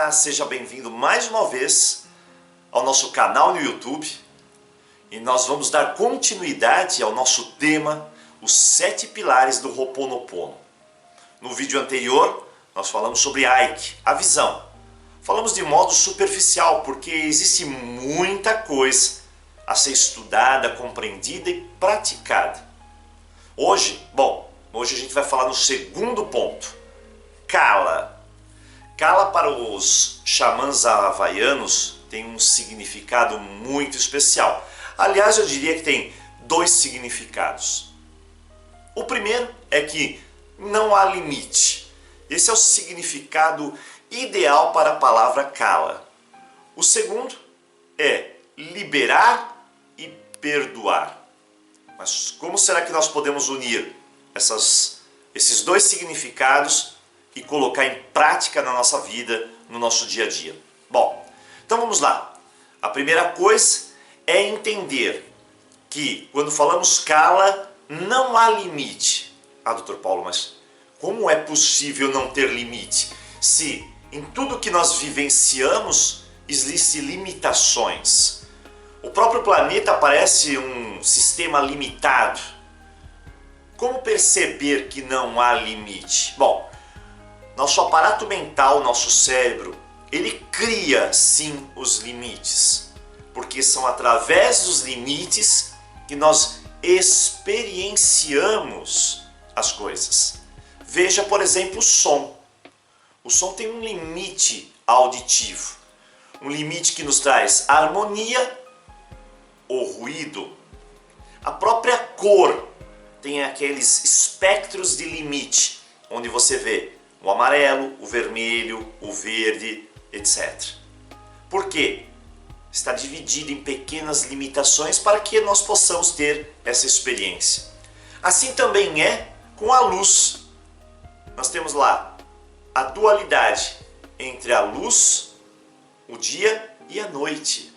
Olá, seja bem-vindo mais uma vez ao nosso canal no YouTube e nós vamos dar continuidade ao nosso tema, os 7 pilares do Ho'oponopono. No vídeo anterior nós falamos sobre Aiki, a visão. Falamos de modo superficial porque existe muita coisa a ser estudada, compreendida e praticada. Hoje a gente vai falar no segundo ponto, Kala. Kala para os xamãs havaianos tem um significado muito especial. Aliás, eu diria que tem 2 significados. O primeiro é que não há limite. Esse é o significado ideal para a palavra Kala. O segundo é liberar e perdoar. Mas como será que nós podemos unir esses 2 significados e colocar em prática na nossa vida, no nosso dia a dia? Bom, então vamos lá. A primeira coisa é entender que quando falamos Kala, não há limite. Ah, Dr. Paulo, mas como é possível não ter limite? Se em tudo que nós vivenciamos existem limitações. O próprio planeta parece um sistema limitado. Como perceber que não há limite? Bom, nosso aparato mental, nosso cérebro, ele cria sim os limites, porque são através dos limites que nós experienciamos as coisas. Veja, por exemplo, o som. O som tem um limite auditivo, um limite que nos traz harmonia ou ruído. A própria cor tem aqueles espectros de limite, onde você vê o amarelo, o vermelho, o verde, etc. Por quê? Está dividido em pequenas limitações para que nós possamos ter essa experiência. Assim também é com a luz. Nós temos lá a dualidade entre a luz, o dia e a noite.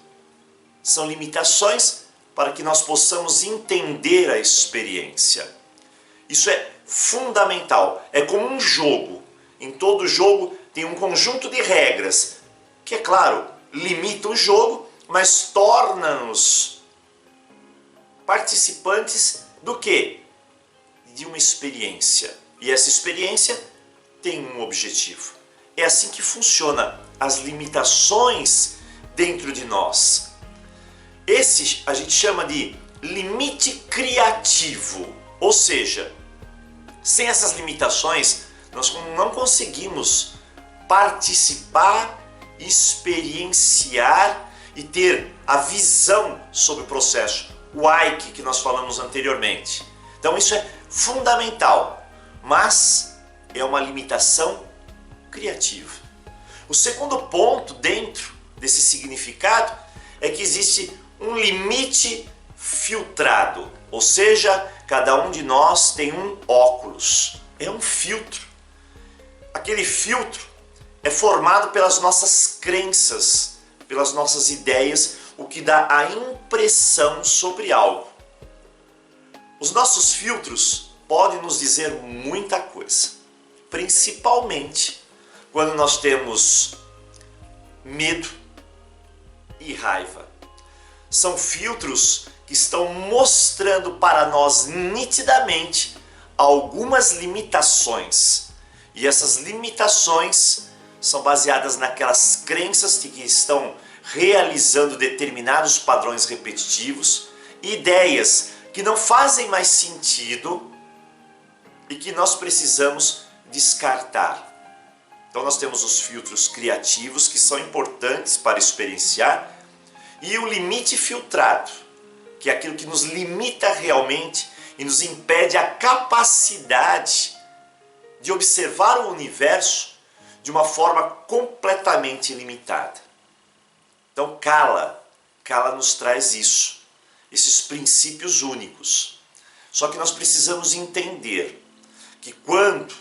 São limitações para que nós possamos entender a experiência. Isso é fundamental. É como um jogo. Em todo jogo tem um conjunto de regras que, é claro, limita o jogo, mas torna-nos participantes do quê? De uma experiência. E essa experiência tem um objetivo. É assim que funciona as limitações dentro de nós. Esse a gente chama de limite criativo, ou seja, sem essas limitações nós não conseguimos participar, experienciar e ter a visão sobre o processo, o Aiki que nós falamos anteriormente. Então isso é fundamental, mas é uma limitação criativa. O segundo ponto dentro desse significado é que existe um limite filtrado, ou seja, cada um de nós tem um óculos, é um filtro. Aquele filtro é formado pelas nossas crenças, pelas nossas ideias, o que dá a impressão sobre algo. Os nossos filtros podem nos dizer muita coisa, principalmente quando nós temos medo e raiva. São filtros que estão mostrando para nós nitidamente algumas limitações. E essas limitações são baseadas naquelas crenças que estão realizando determinados padrões repetitivos, ideias que não fazem mais sentido e que nós precisamos descartar. Então nós temos os filtros criativos que são importantes para experienciar e o limite filtrado, que é aquilo que nos limita realmente e nos impede a capacidade de observar o universo de uma forma completamente limitada. Então Kala nos traz isso, esses princípios únicos. Só que nós precisamos entender que quando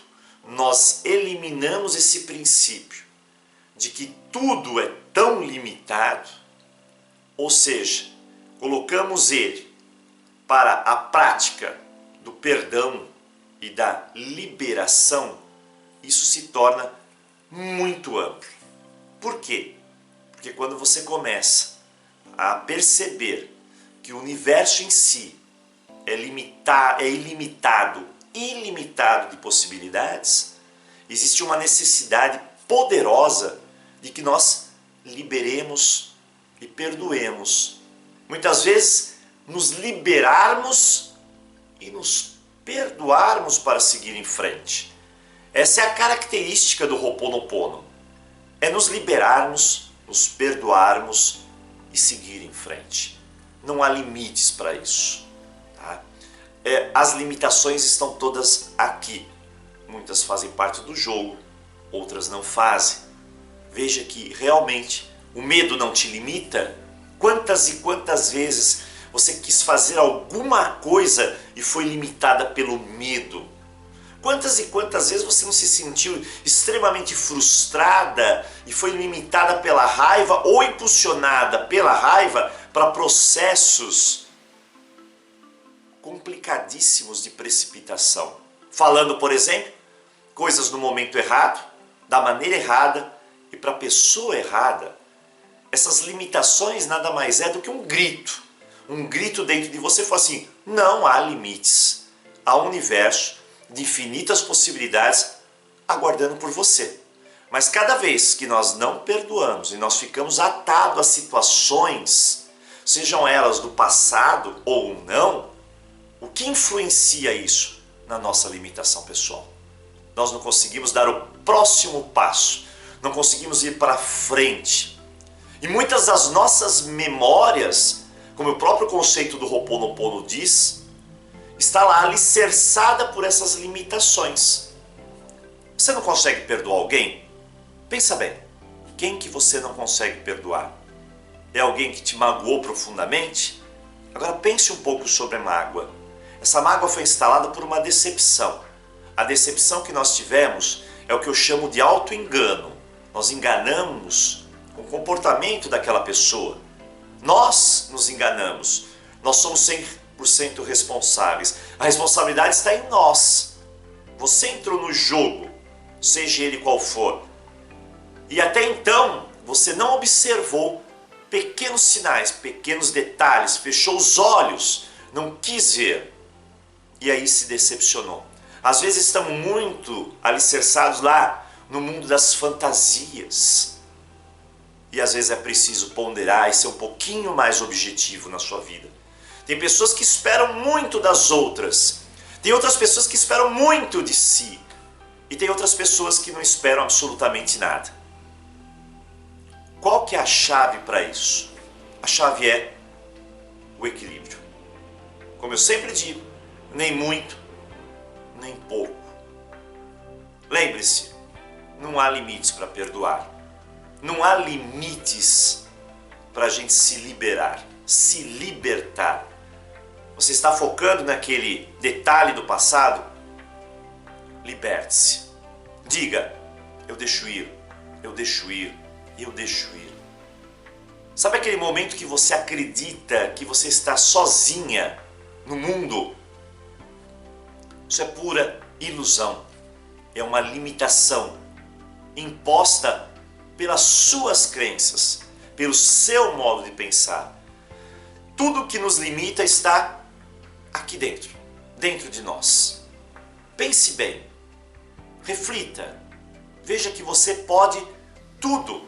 nós eliminamos esse princípio de que tudo é tão limitado, ou seja, colocamos ele para a prática do perdão e da liberação, isso se torna muito amplo. Por quê? Porque quando você começa a perceber que o universo em si é ilimitado de possibilidades, existe uma necessidade poderosa de que nós liberemos e perdoemos. Muitas vezes nos liberarmos e nos perdoarmos para seguir em frente. Essa é a característica do Ho'oponopono. É nos liberarmos, nos perdoarmos e seguir em frente. Não há limites para isso. Tá? As limitações estão todas aqui. Muitas fazem parte do jogo, outras não fazem. Veja que realmente o medo não te limita. Quantas e quantas vezes você quis fazer alguma coisa e foi limitada pelo medo? Quantas e quantas vezes você não se sentiu extremamente frustrada e foi limitada pela raiva ou impulsionada pela raiva para processos complicadíssimos de precipitação? Falando, por exemplo, coisas no momento errado, da maneira errada e para a pessoa errada. Essas limitações nada mais é do que um grito. Um grito dentro de você fala assim: não há limites. Há um universo de infinitas possibilidades aguardando por você. Mas cada vez que nós não perdoamos e nós ficamos atados a situações, sejam elas do passado ou não, o que influencia isso na nossa limitação pessoal? Nós não conseguimos dar o próximo passo, não conseguimos ir para frente. E muitas das nossas memórias, como o próprio conceito do Ho'oponopono diz, está lá alicerçada por essas limitações. Você não consegue perdoar alguém? Pensa bem, quem que você não consegue perdoar? É alguém que te magoou profundamente? Agora pense um pouco sobre a mágoa. Essa mágoa foi instalada por uma decepção. A decepção que nós tivemos é o que eu chamo de auto-engano. Nós enganamos com o comportamento daquela pessoa. Nós nos enganamos. Nós somos 100% responsáveis. A responsabilidade está em nós. Você entrou no jogo, seja ele qual for, e até então você não observou pequenos sinais, pequenos detalhes, fechou os olhos, não quis ver e aí se decepcionou. Às vezes estamos muito alicerçados lá no mundo das fantasias e às vezes é preciso ponderar e ser um pouquinho mais objetivo na sua vida. Tem pessoas que esperam muito das outras, tem outras pessoas que esperam muito de si e tem outras pessoas que não esperam absolutamente nada. Qual que é a chave para isso? A chave é o equilíbrio. Como eu sempre digo, nem muito, nem pouco. Lembre-se, não há limites para perdoar. Não há limites para a gente se liberar, se libertar. Você está focando naquele detalhe do passado? Liberte-se. Diga: eu deixo ir, eu deixo ir, eu deixo ir. Sabe aquele momento que você acredita que você está sozinha no mundo? Isso é pura ilusão. É uma limitação imposta pelas suas crenças, pelo seu modo de pensar. Tudo que nos limita está aqui dentro, dentro de nós. Pense bem, reflita, veja que você pode tudo.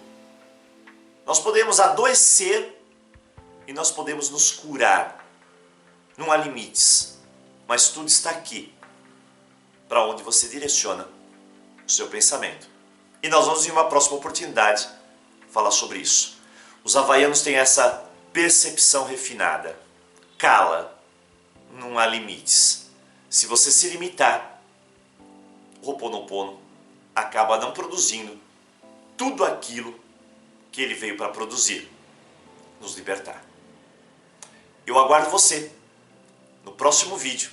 Nós podemos adoecer e nós podemos nos curar. Não há limites, mas tudo está aqui, para onde você direciona o seu pensamento. E nós vamos em uma próxima oportunidade falar sobre isso. Os havaianos têm essa percepção refinada. Cala, não há limites. Se você se limitar, o Ho'oponopono acaba não produzindo tudo aquilo que ele veio para produzir, nos libertar. Eu aguardo você no próximo vídeo,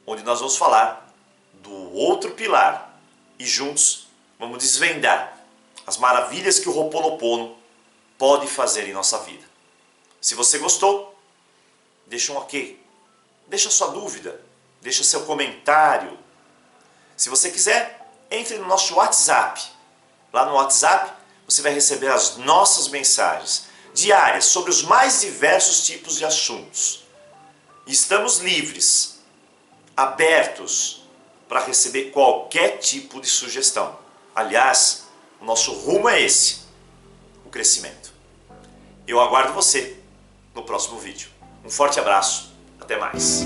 onde nós vamos falar do outro pilar e juntos vamos desvendar as maravilhas que o Ho'oponopono pode fazer em nossa vida. Se você gostou, deixa um ok, deixa sua dúvida, deixa seu comentário. Se você quiser, entre no nosso WhatsApp. Lá no WhatsApp você vai receber as nossas mensagens diárias sobre os mais diversos tipos de assuntos. E estamos livres, abertos para receber qualquer tipo de sugestão. Aliás, o nosso rumo é esse, o crescimento. Eu aguardo você no próximo vídeo. Um forte abraço, até mais.